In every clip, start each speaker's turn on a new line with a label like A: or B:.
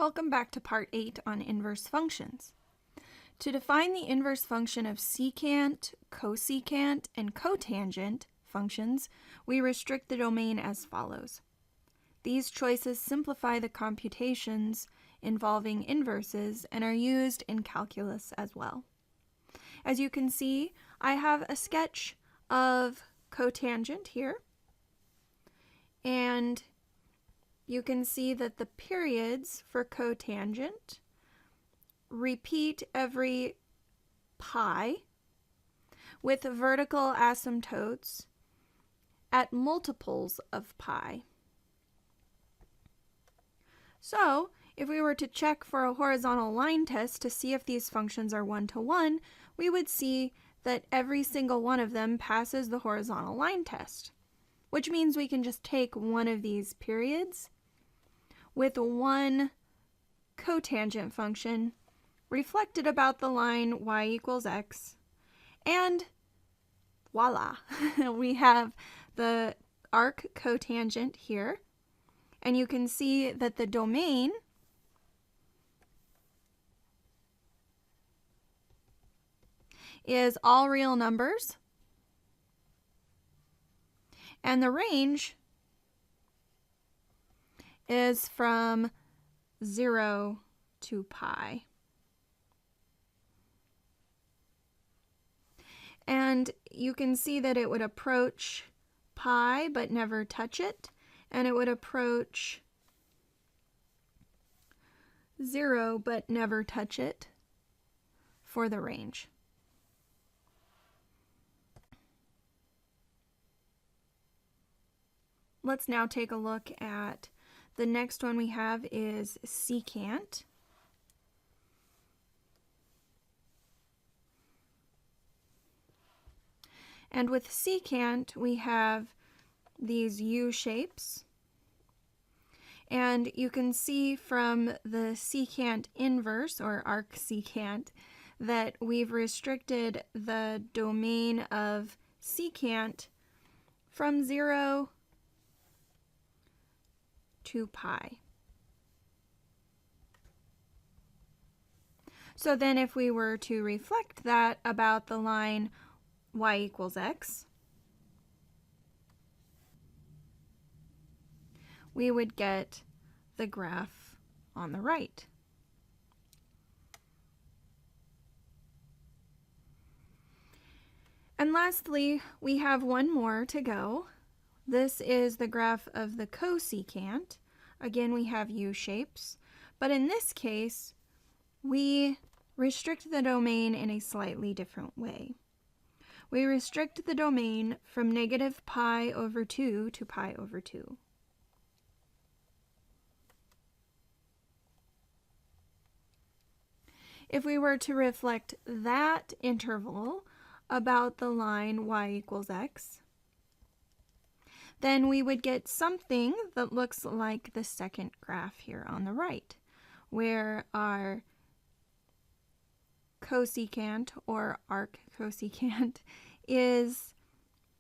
A: Welcome back to Part 8 on inverse functions. To define the inverse function of secant, cosecant, and cotangent functions, we restrict the domain as follows. These choices simplify the computations involving inverses and are used in calculus as well. As you can see, I have a sketch of cotangent here, and you can see that the periods for cotangent repeat every pi with vertical asymptotes at multiples of pi. So, if we were to check for a horizontal line test to see if these functions are one-to-one, we would see that every single one of them passes the horizontal line test, which means we can just take one of these periods with one cotangent function reflected about the line y equals x, and voila, we have the arc cotangent here, and you can see that the domain is all real numbers, and the range is from 0 to pi. And you can see that it would approach pi but never touch it, and it would approach 0 but never touch it for the range. Let's now take a look at the next one we have is secant. And with secant, we have these U shapes. And you can see from the secant inverse, or arc secant, that we've restricted the domain of secant from 0 to pi. So then if we were to reflect that about the line y equals x, we would get the graph on the right. And lastly, we have one more to go. This is the graph of the cosecant. Again, we have U shapes, but in this case, we restrict the domain in a slightly different way. We restrict the domain from negative pi over 2 to pi over 2. If we were to reflect that interval about the line y equals x, then we would get something that looks like the second graph here on the right, where our cosecant or arc cosecant is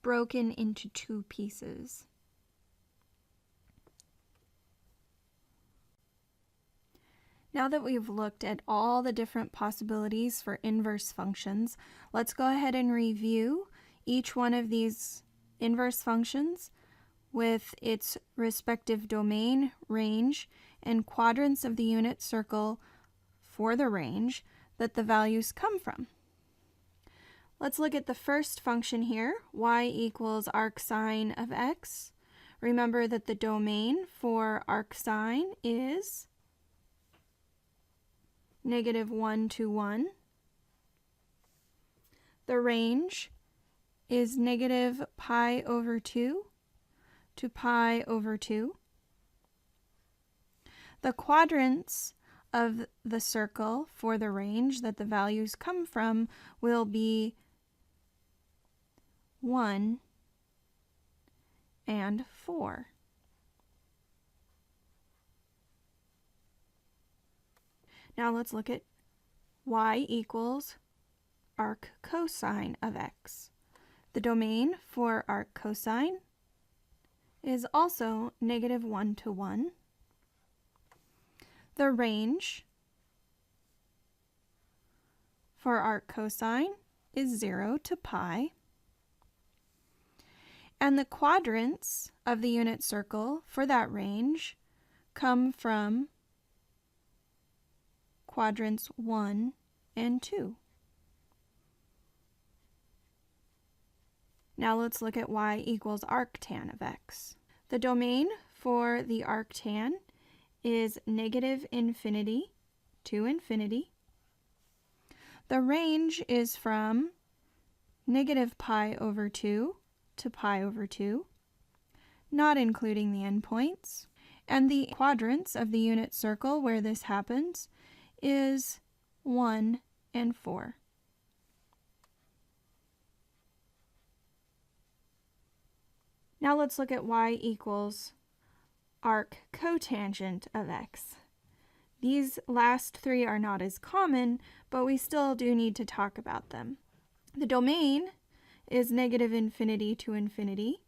A: broken into two pieces. Now that we've looked at all the different possibilities for inverse functions, let's go ahead and review each one of these inverse functions with its respective domain, range, and quadrants of the unit circle for the range that the values come from. Let's look at the first function here, y equals arcsine of x. Remember that the domain for arcsine is -1 to 1. The range is negative pi over 2 to pi over 2. The quadrants of the circle for the range that the values come from will be 1 and 4. Now let's look at y equals arc cosine of x. The domain for arc cosine is also -1 to 1. The range for arc cosine is 0 to pi. And the quadrants of the unit circle for that range come from quadrants 1 and 2. Now let's look at y equals arctan of x. The domain for the arctan is negative infinity to infinity. The range is from negative pi over 2 to pi over 2, not including the endpoints. And the quadrants of the unit circle where this happens is 1 and 4. Now let's look at y equals arc cotangent of x. These last three are not as common, but we still do need to talk about them. The domain is negative infinity to infinity.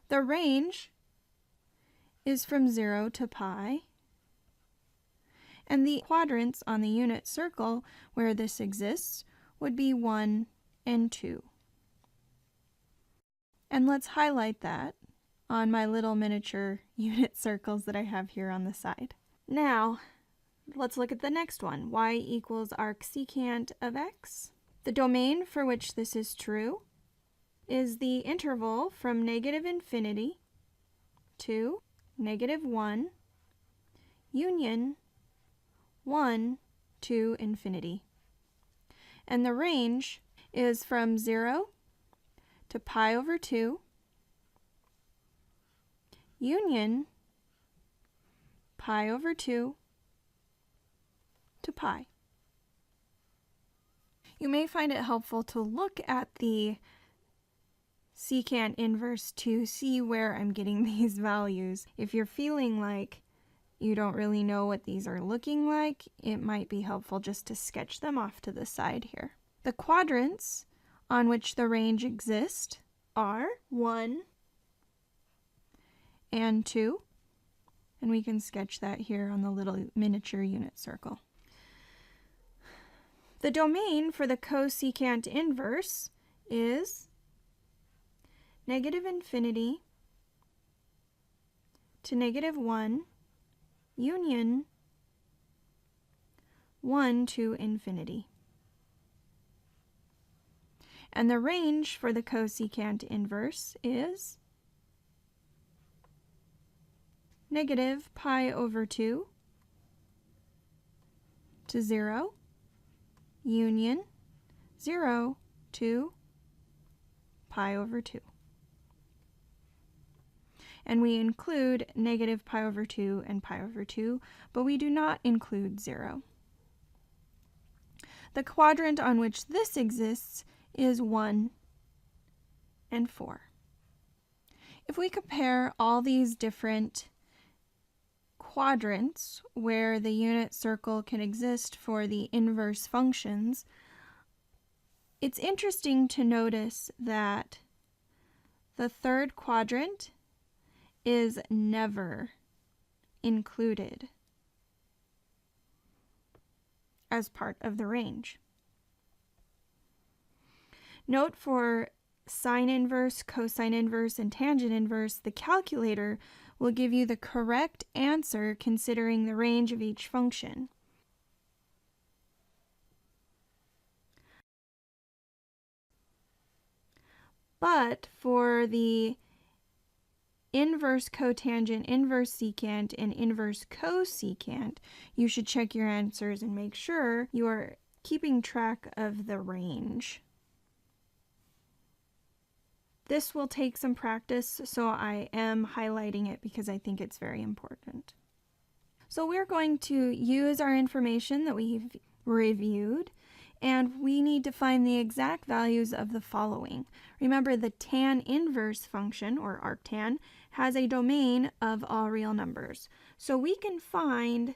A: The range is from 0 to pi. And the quadrants on the unit circle where this exists would be 1 and 2. And let's highlight that on my little miniature unit circles that I have here on the side. Now, let's look at the next one. Y equals arc secant of x. The domain for which this is true is the interval from negative infinity to negative 1 union 1 to infinity. And the range is from 0 to pi over 2 union pi over 2 to pi. You may find it helpful to look at the secant inverse to see where I'm getting these values. If you're feeling like you don't really know what these are looking like, it might be helpful just to sketch them off to the side here. The quadrants on which the range exists are 1 and 2, and we can sketch that here on the little miniature unit circle. The domain for the cosecant inverse is negative infinity to negative 1 union 1 to infinity. And the range for the cosecant inverse is negative pi over 2 to 0 union 0 to pi over 2. And we include negative pi over 2 and pi over 2, but we do not include 0. The quadrant on which this exists is 1 and 4. If we compare all these different quadrants where the unit circle can exist for the inverse functions, it's interesting to notice that the third quadrant is never included as part of the range. Note for sine inverse, cosine inverse, and tangent inverse, the calculator will give you the correct answer considering the range of each function. But for the inverse cotangent, inverse secant, and inverse cosecant, you should check your answers and make sure you are keeping track of the range. This will take some practice, so I am highlighting it because I think it's very important. So we're going to use our information that we've reviewed, and we need to find the exact values of the following. Remember, the tan inverse function, or arctan, has a domain of all real numbers. So we can find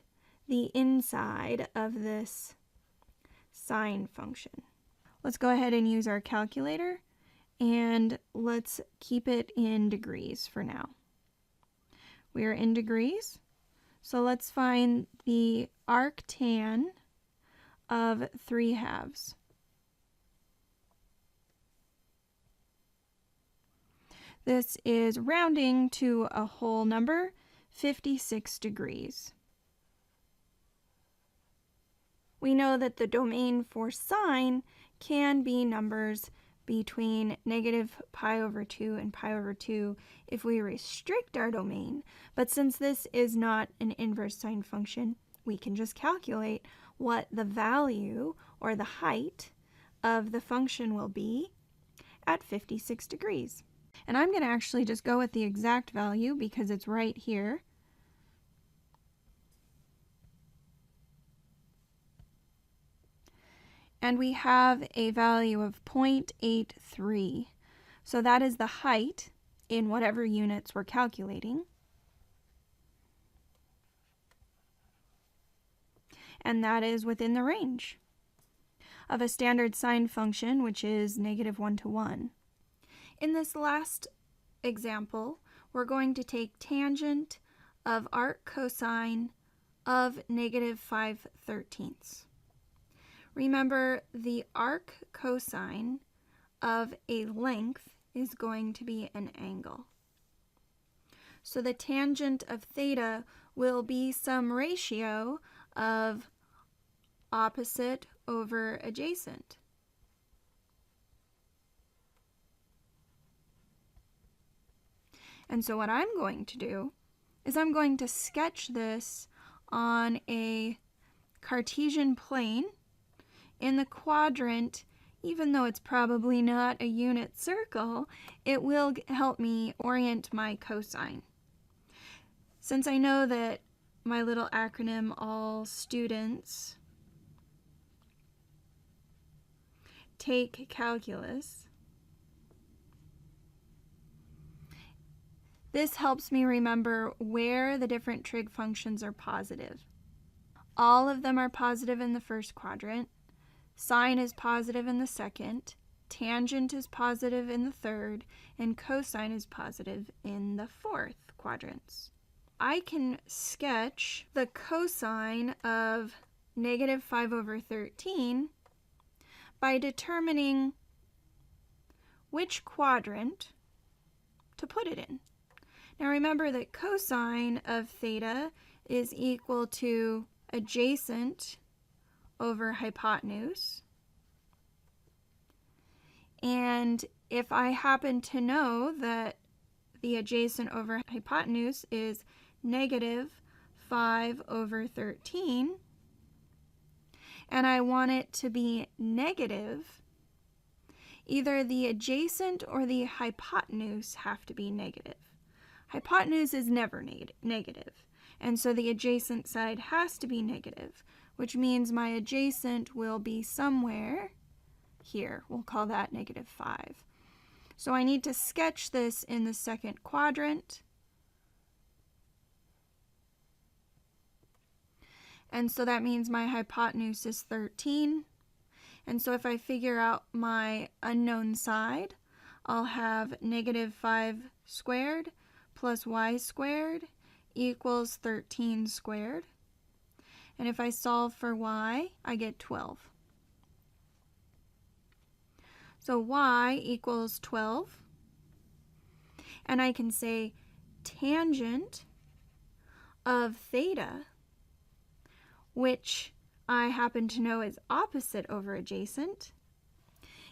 A: the inside of this sine function. Let's go ahead and use our calculator, and let's keep it in degrees for now. We are in degrees, So let's find the arctan of 3/2. This is rounding to a whole number, 56 degrees. We know that the domain for sine can be numbers between -π/2 and π/2 if we restrict our domain, but since this is not an inverse sine function, we can just calculate what the value or the height of the function will be at 56 degrees. And I'm going to actually just go with the exact value because it's right here. And we have a value of 0.83. So that is the height in whatever units we're calculating. And that is within the range of a standard sine function, which is -1 to 1. In this last example, we're going to take tangent of arc cosine of -5/13. Remember, the arc cosine of a length is going to be an angle. So the tangent of theta will be some ratio of opposite over adjacent. And so what I'm going to do is I'm going to sketch this on a Cartesian plane in the quadrant. Even though it's probably not a unit circle, it will help me orient my cosine. Since I know that my little acronym, all students take calculus, this helps me remember where the different trig functions are positive. All of them are positive in the first quadrant. Sine is positive in the second, tangent is positive in the third, and cosine is positive in the fourth quadrants. I can sketch the cosine of -5/13 by determining which quadrant to put it in. Now remember that cosine of theta is equal to adjacent over hypotenuse. And if I happen to know that the adjacent over hypotenuse is -5/13, and I want it to be negative, either the adjacent or the hypotenuse have to be negative. Hypotenuse is never negative, and so the adjacent side has to be negative, which means my adjacent will be somewhere here. We'll call that -5. So I need to sketch this in the second quadrant. And so that means my hypotenuse is 13. And so if I figure out my unknown side, I'll have -5 squared plus y squared equals 13 squared. And if I solve for y, I get 12. So y equals 12. And I can say tangent of theta, which I happen to know is opposite over adjacent,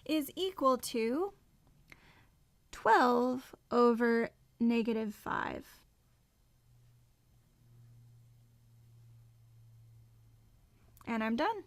A: is equal to 12 over -5. And I'm done.